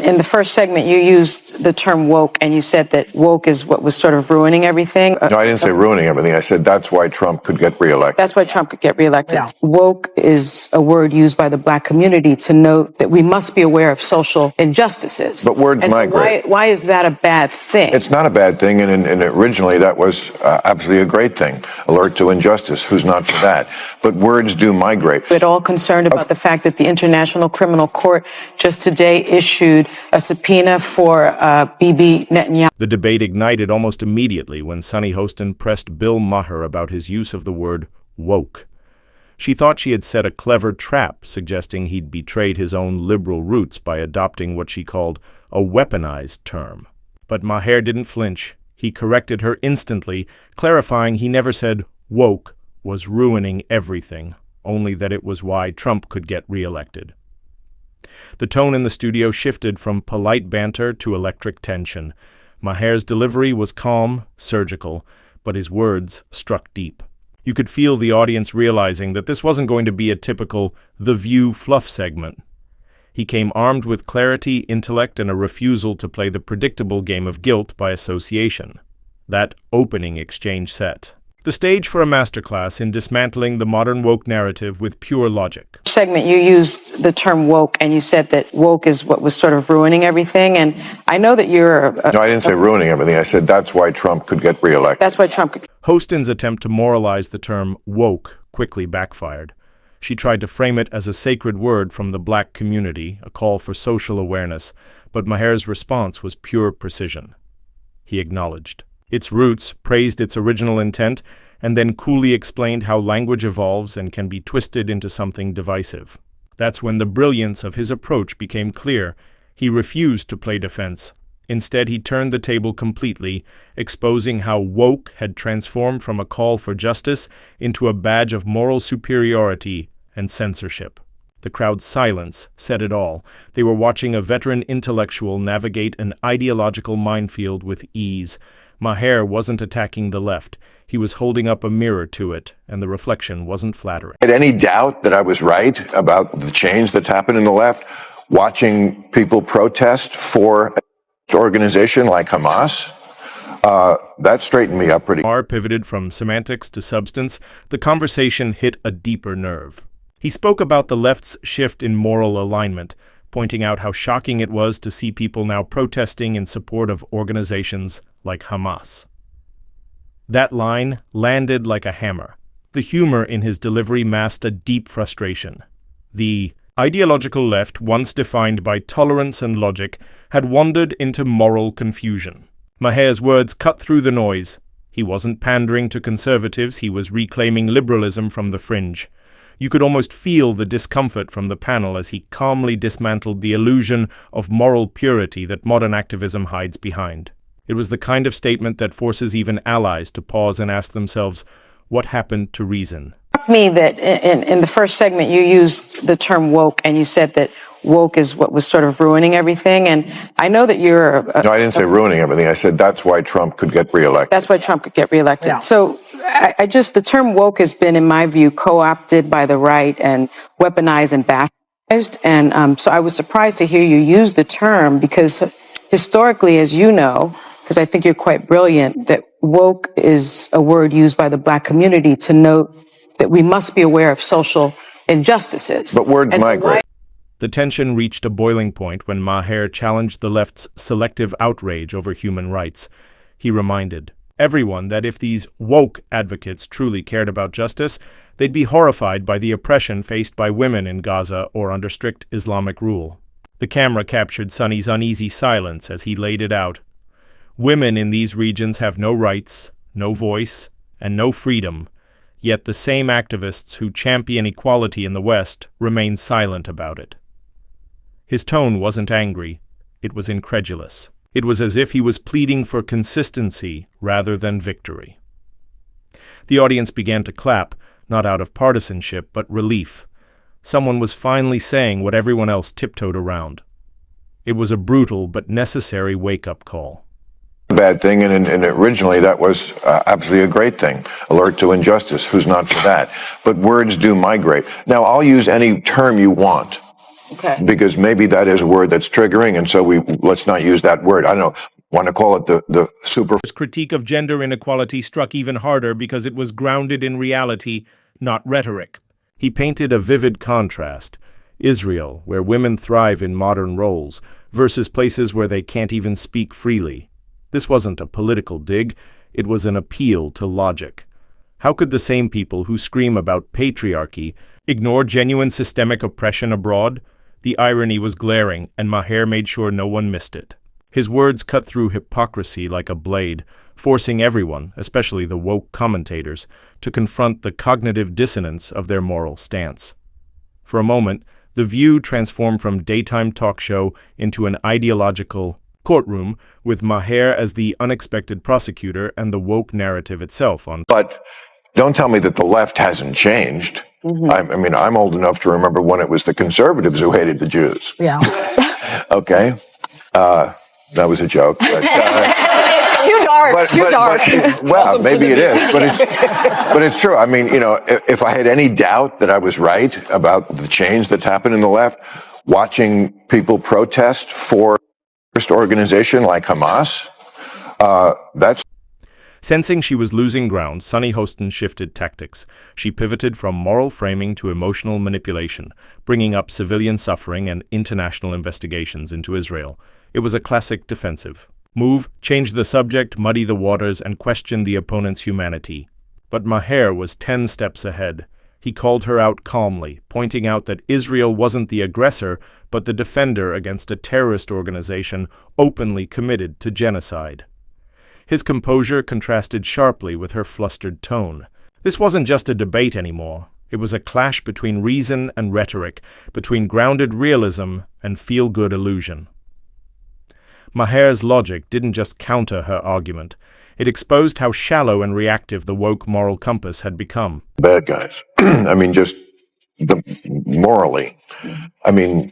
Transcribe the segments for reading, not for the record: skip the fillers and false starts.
in the first segment, you used the term woke, and you said that woke is what was sort of ruining everything. No, I didn't say ruining everything. I said that's why Trump could get reelected. That's why Trump could get reelected. Yeah. Woke is a word used by the Black community to note that we must be aware of social injustices. But words migrate. Why is that a bad thing? It's not a bad thing, and originally that was absolutely a great thing. Alert to injustice. Who's not for that? But words do migrate. At all concerned about the fact that the International Criminal Court just today issued a subpoena for Bibi Netanyahu. The debate ignited almost immediately when Sunny Hostin pressed Bill Maher about his use of the word woke. She thought she had set a clever trap, suggesting he'd betrayed his own liberal roots by adopting what she called a weaponized term. But Maher didn't flinch. He corrected her instantly, clarifying he never said woke was ruining everything, only that it was why Trump could get reelected. The tone in the studio shifted from polite banter to electric tension. Maher's delivery was calm, surgical, but his words struck deep. You could feel the audience realizing that this wasn't going to be a typical The View fluff segment. He came armed with clarity, intellect, and a refusal to play the predictable game of guilt by association. That opening exchange set the stage for a masterclass in dismantling the modern woke narrative with pure logic. Segment, you used the term woke, and you said that woke is what was sort of ruining everything. And I know that you're... No, I didn't say ruining everything. I said that's why Trump could get reelected. That's why Trump could... Hostin's attempt to moralize the term woke quickly backfired. She tried to frame it as a sacred word from the Black community, a call for social awareness, but Maher's response was pure precision. He acknowledged its roots, praised its original intent, and then coolly explained how language evolves and can be twisted into something divisive. That's when the brilliance of his approach became clear. He refused to play defense. Instead, he turned the table completely, exposing how woke had transformed from a call for justice into a badge of moral superiority and censorship. The crowd's silence said it all. They were watching a veteran intellectual navigate an ideological minefield with ease. Maher wasn't attacking the left. He was holding up a mirror to it, and the reflection wasn't flattering. Had any doubt that I was right about the change that's happened in the left? Watching people protest for an organization like Hamas? That straightened me up pretty. Maher pivoted from semantics to substance. The conversation hit a deeper nerve. He spoke about the left's shift in moral alignment, pointing out how shocking it was to see people now protesting in support of organizations like Hamas. That line landed like a hammer. The humor in his delivery masked a deep frustration. The ideological left, once defined by tolerance and logic, had wandered into moral confusion. Maher's words cut through the noise. He wasn't pandering to conservatives, he was reclaiming liberalism from the fringe. You could almost feel the discomfort from the panel as he calmly dismantled the illusion of moral purity that modern activism hides behind. It was the kind of statement that forces even allies to pause and ask themselves, what happened to reason? Me that in the first segment, you used the term woke, and you said that woke is what was sort of ruining everything. And I know that you're... No, I didn't say ruining everything. I said that's why Trump could get reelected. That's why Trump could get reelected. Yeah. So the term woke has been, in my view, co-opted by the right and weaponized and bastardized. And so I was surprised to hear you use the term because historically, as you know, because I think you're quite brilliant, that woke is a word used by the Black community to note that we must be aware of social injustices. But words migrate. The tension reached a boiling point when Maher challenged the left's selective outrage over human rights. He reminded everyone that if these woke advocates truly cared about justice, they'd be horrified by the oppression faced by women in Gaza or under strict Islamic rule. The camera captured Sunny's uneasy silence as he laid it out. Women in these regions have no rights, no voice, and no freedom, yet the same activists who champion equality in the West remain silent about it. His tone wasn't angry, it was incredulous. It was as if he was pleading for consistency rather than victory. The audience began to clap, not out of partisanship, but relief. Someone was finally saying what everyone else tiptoed around. It was a brutal but necessary wake-up call. Bad thing, and originally that was absolutely a great thing. Alert to injustice. Who's not for that? But words do migrate. Now, I'll use any term you want. Okay. because maybe that is a word that's triggering, and so let's not use that word. I don't know. Want to call it the super. His critique of gender inequality struck even harder because it was grounded in reality, not rhetoric. He painted a vivid contrast: Israel, where women thrive in modern roles, versus places where they can't even speak freely. This wasn't a political dig, it was an appeal to logic. How could the same people who scream about patriarchy ignore genuine systemic oppression abroad? The irony was glaring, and Maher made sure no one missed it. His words cut through hypocrisy like a blade, forcing everyone, especially the woke commentators, to confront the cognitive dissonance of their moral stance. For a moment, The View transformed from daytime talk show into an ideological courtroom, with Maher as the unexpected prosecutor and the woke narrative itself on. But don't tell me that the left hasn't changed. I mean, I'm old enough to remember when it was the conservatives who hated the Jews. Yeah. Okay. That was a joke. But, Too dark. Well, maybe it is, but it's true. I mean, you know, if I had any doubt that I was right about the change that's happened in the left, watching people protest for a terrorist organization like Hamas, that's. Sensing she was losing ground, Sunny Hostin shifted tactics. She pivoted from moral framing to emotional manipulation, bringing up civilian suffering and international investigations into Israel. It was a classic defensive move: change the subject, muddy the waters, and question the opponent's humanity. But Maher was 10 steps ahead. He called her out calmly, pointing out that Israel wasn't the aggressor, but the defender against a terrorist organization openly committed to genocide. His composure contrasted sharply with her flustered tone. This wasn't just a debate anymore. It was a clash between reason and rhetoric, between grounded realism and feel-good illusion. Maher's logic didn't just counter her argument. It exposed how shallow and reactive the woke moral compass had become. Bad guys. I mean, just morally. I mean,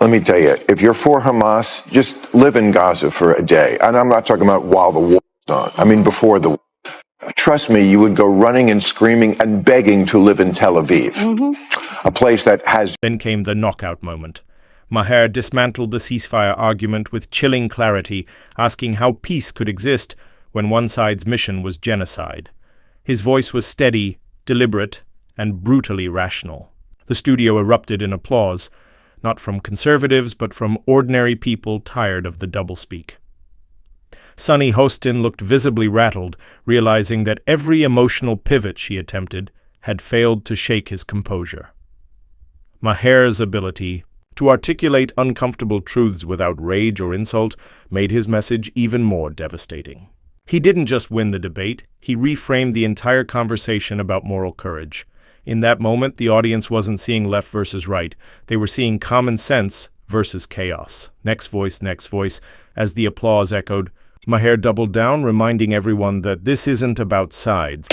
let me tell you, if you're for Hamas, just live in Gaza for a day. And I'm not talking about while the war is on. I mean, before the war. Trust me, you would go running and screaming and begging to live in Tel Aviv, a place that has. Then came the knockout moment. Maher dismantled the ceasefire argument with chilling clarity, asking how peace could exist when one side's mission was genocide. His voice was steady, deliberate, and brutally rational. The studio erupted in applause, not from conservatives, but from ordinary people tired of the doublespeak. Sunny Hostin looked visibly rattled, realizing that every emotional pivot she attempted had failed to shake his composure. Maher's ability to articulate uncomfortable truths without rage or insult made his message even more devastating. He didn't just win the debate, he reframed the entire conversation about moral courage. In that moment, the audience wasn't seeing left versus right. They were seeing common sense versus chaos. Next voice, as the applause echoed. Maher doubled down, reminding everyone that this isn't about sides.